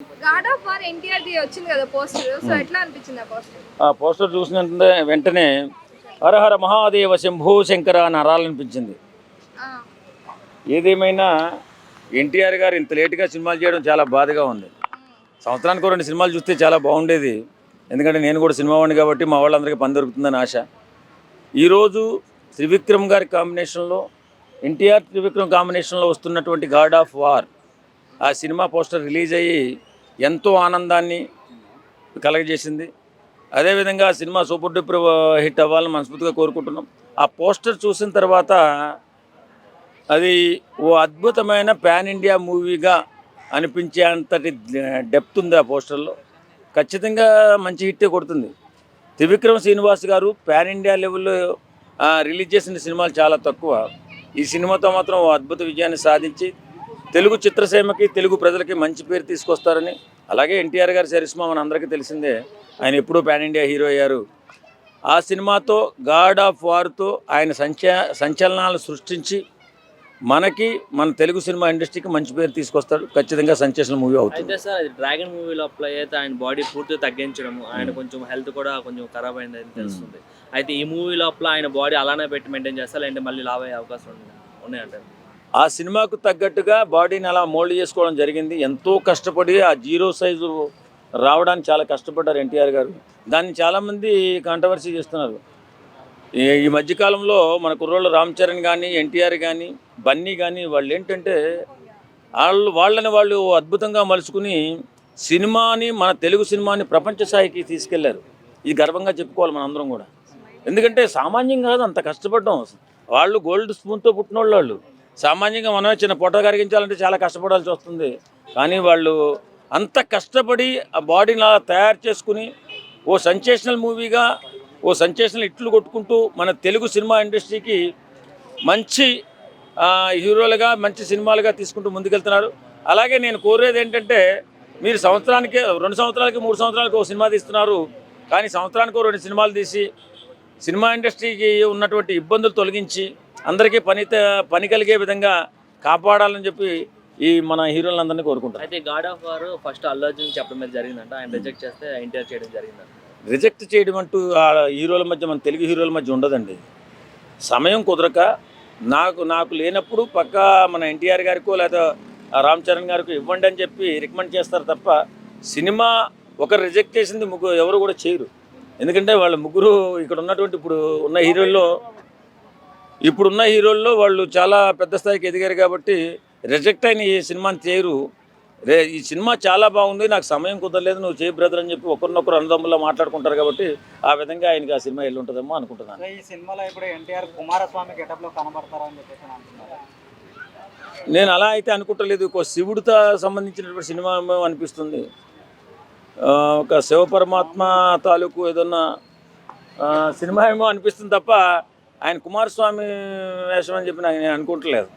God of war ఎన్టీఆర్‌ది వచ్చింది కదా poster. So ఎట్లా అనిపించింది ఆ పోస్టర్? ఆ పోస్టర్ చూసిన వెంటనే హరహర మహాదేవ శంభో శంకర అని అనాలనిపించింది. ఆ! ఏదేమైనా ఎన్టీఆర్ గారు ఇంత లేటుగా సినిమాలు చేయడం చాలా బాధగా ఉంది. సంవత్సరానికి 2 సినిమాలు చూస్తే చాలా బాగుండేది. ఎందుకంటే నేను కూడా సినిమా వాడిని కాబట్టి మా వాళ్ళందరికీ పని దొరుకుతుందని ఆశ. ఈరోజు త్రివిక్రమ్ గారి కాంబినేషన్లో ఎన్టీఆర్ త్రివిక్రమ్ కాంబినేషన్లో వస్తున్నటువంటి గాడ్ ఆఫ్ వార్ ఆ సినిమా పోస్టర్ రిలీజ్ అయ్యి ఎంతో ఆనందాన్ని కలగజేసింది. అదేవిధంగా ఆ సినిమా సూపర్ డూపర్ హిట్ అవ్వాలని మనస్ఫూర్తిగా కోరుకుంటున్నాం. ఆ పోస్టర్ చూసిన తర్వాత అది ఓ అద్భుతమైన పాన్ ఇండియా మూవీగా అనిపించే అంతటి డెప్త్ ఉంది ఆ పోస్టర్లో. ఖచ్చితంగా మంచి హిట్టే కొడుతుంది. త్రివిక్రమ్ శ్రీనివాస్ గారు పాన్ ఇండియా లెవెల్లో రిలీజ్ చేసిన సినిమాలు చాలా తక్కువ. ఈ సినిమాతో మాత్రం ఓ అద్భుత విజయాన్ని సాధించి తెలుగు చిత్రసీమకి తెలుగు ప్రజలకి మంచి పేరు తీసుకొస్తారని, అలాగే ఎన్టీఆర్ గారి చరిష్మా మన అందరికీ తెలిసిందే. ఆయన ఎప్పుడూ పాన్ ఇండియా హీరో అయ్యారు. ఆ సినిమాతో గాడ్ ఆఫ్ వార్తో ఆయన సంచలనాలు సృష్టించి మనకి మన తెలుగు సినిమా ఇండస్ట్రీకి మంచి పేరు తీసుకొస్తాడు. ఖచ్చితంగా సెన్సేషనల్ మూవీ అవుతుంది. అయితే సార్ అది డ్రాగన్ మూవీలో అప్లై అయితే ఆయన బాడీ పూర్తిగా తగ్గించడము, ఆయన కొంచెం హెల్త్ కూడా కొంచెం ఖరాబ్ అయిందని తెలుస్తుంది. అయితే ఈ మూవీ లోపల ఆయన బాడీ అలానే పెట్టి మెయింటైన్ చేస్తారు, లేదంటే మళ్ళీ లావ్ అయ్యే అవకాశం ఉన్నాయంటారు. ఆ సినిమాకు తగ్గట్టుగా బాడీని అలా మోల్డ్ చేసుకోవడం జరిగింది. ఎంతో కష్టపడి ఆ జీరో సైజు రావడానికి చాలా కష్టపడ్డారు ఎన్టీఆర్ గారు. దాన్ని చాలామంది కాంట్రవర్సీ చేస్తున్నారు. ఈ మధ్యకాలంలో మన కుర్రోళ్ళు రామ్ చరణ్ కానీ, ఎన్టీఆర్ కానీ, బన్నీ కానీ వాళ్ళు ఏంటంటే వాళ్ళని వాళ్ళు అద్భుతంగా మలుచుకుని సినిమాని, మన తెలుగు సినిమాని ప్రపంచ స్థాయికి తీసుకెళ్లారు. ఇది గర్వంగా చెప్పుకోవాలి మన అందరం కూడా. ఎందుకంటే సామాన్యం కాదు అంత కష్టపడడం. వాళ్ళు గోల్డ్ స్పూన్తో పుట్టినోళ్ళు. వాళ్ళు సామాన్యంగా మనమే చిన్న పొట్ట కరిగించాలంటే చాలా కష్టపడాల్సి వస్తుంది. కానీ వాళ్ళు అంత కష్టపడి ఆ బాడీని అలా తయారు చేసుకుని ఓ సెన్సేషనల్ మూవీగా, ఓ సెన్సేషనల్ హిట్లు కొట్టుకుంటూ మన తెలుగు సినిమా ఇండస్ట్రీకి మంచి హీరోలుగా, మంచి సినిమాలుగా తీసుకుంటూ ముందుకెళ్తున్నారు. అలాగే నేను కోరేది ఏంటంటే, మీరు సంవత్సరానికి 2 సంవత్సరాలకి 3 సంవత్సరాలకి ఒక సినిమా తీస్తున్నారు. కానీ సంవత్సరానికి 2 సినిమాలు తీసి సినిమా ఇండస్ట్రీకి ఉన్నటువంటి ఇబ్బందులు తొలగించి అందరికీ పని కలిగే విధంగా కాపాడాలని చెప్పి ఈ మన హీరోలందరినీ కోరుకుంటారు. అయితే God of war first Allu Arjun చెప్పడం మీద జరిగిందంట, ఆయన రిజెక్ట్ చేస్తే ఎన్టీఆర్ చేయడం జరిగిందంట. రిజెక్ట్ చేయడం అంటూ ఆ హీరోల మధ్య, మన తెలుగు హీరోల మధ్య ఉండదండి. సమయం కుదరక నాకు లేనప్పుడు పక్కా మన ఎన్టీఆర్ గారికో లేదా రామ్ చరణ్ గారికో ఇవ్వండి అని చెప్పి రికమెండ్ చేస్తారు తప్ప, సినిమా ఒకరు రిజెక్ట్ చేసింది ఎవరు కూడా చేయరు. ఎందుకంటే వాళ్ళ ముగ్గురు ఇక్కడ ఉన్నటువంటి ఇప్పుడున్న హీరోల్లో వాళ్ళు చాలా పెద్ద స్థాయికి ఎదిగారు కాబట్టి రిజెక్ట్ అయిన ఈ సినిమాని చేయరు. ఈ సినిమా చాలా బాగుంది, నాకు సమయం కుదరలేదు, నువ్వు చేయి బ్రదర్ అని చెప్పి ఒకరినొకరు అన్నదమ్ముల్లో మాట్లాడుకుంటారు కాబట్టి ఆ విధంగా ఆయనకి ఆ సినిమా వెళ్ళి ఉంటుందేమో అనుకుంటున్నాను. ఈ సినిమాలో ఇప్పుడు ఎన్టీఆర్ కుమారస్వామి గెటప్లో కనబడతారని చెప్పేసి అంటున్నారు. నేను అలా అయితే అనుకుంటలేదు. ఒక శివుడితో సంబంధించినటువంటి సినిమా ఏమో అనిపిస్తుంది. ఒక శివపరమాత్మ తాలూకు ఏదన్నా సినిమా ఏమో అనిపిస్తుంది తప్ప ఆయన కుమారస్వామి వేషం అని చెప్పి నేను అనుకుంటలేదు.